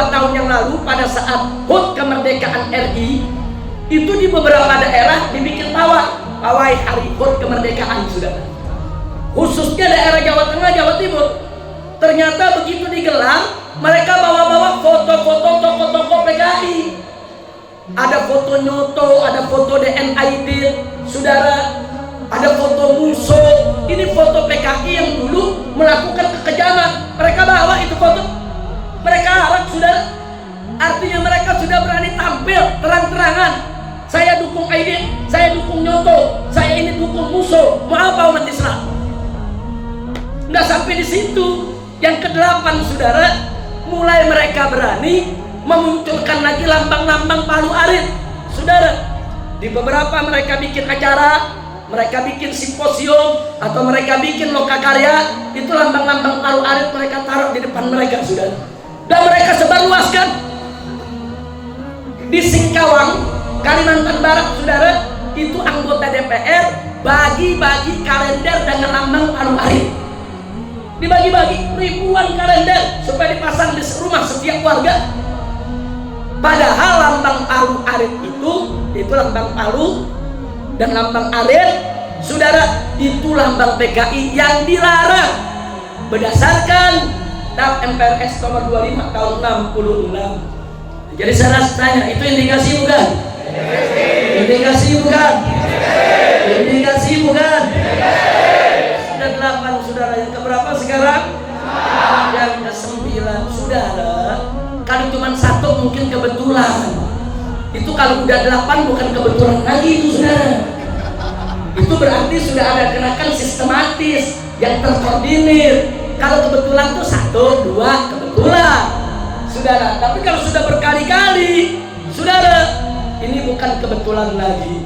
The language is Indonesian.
tahun yang lalu pada saat HUT kemerdekaan RI, itu di beberapa daerah dibikin pawai hari HUT kemerdekaan, saudara. Khususnya daerah Jawa Tengah, Jawa Timur. Ternyata begitu digelar, mereka bawa-bawa foto-foto tokoh-tokoh PKI. Ada foto Nyoto, ada foto DNID, saudara. Ada foto Muso. Ini foto PKI yang dulu melakukan kekejaman. Mereka bawa itu foto. Mereka harap, saudara. Artinya mereka sudah berani tampil terang-terangan. Saya dukung Aidit, saya dukung Nyoto, saya ini dukung Muso. Mau apa umat Islam? Nggak sampai di situ. Yang kedelapan, saudara, mulai mereka berani memunculkan lagi lambang-lambang Palu Arit, saudara. Di beberapa mereka bikin acara, mereka bikin simposium, atau mereka bikin lokakarya, itu lambang-lambang Palu Arit mereka taruh di depan mereka, saudara. Dan mereka sebarluaskan di Singkawang, Kalimantan Barat, saudara. Itu anggota DPR bagi-bagi kalender dengan lambang Palu Arit. Dibagi-bagi ribuan kalender supaya dipasang di rumah setiap warga. Padahal lambang Palu Arit itu lambang Palu dan lambang Arit, saudara, itu lambang PKI yang dilarang berdasarkan TAP MPRS nomor 25 tahun 66. Jadi saya tanya, itu indikasi bukan? Indikasi bukan? Indikasi bukan? Sudah 8, saudara. Yang keberapa sekarang? Yang ke-9, saudara. Kalau cuma 1 mungkin kebetulan. Itu kalau udah 8 bukan kebetulan lagi itu, saudara. Itu berarti sudah ada gerakan sistematis yang terkoordinir. Kalau kebetulan tuh 1, 2 kebetulan, saudara. Tapi kalau sudah berkali-kali, saudara, ini bukan kebetulan lagi.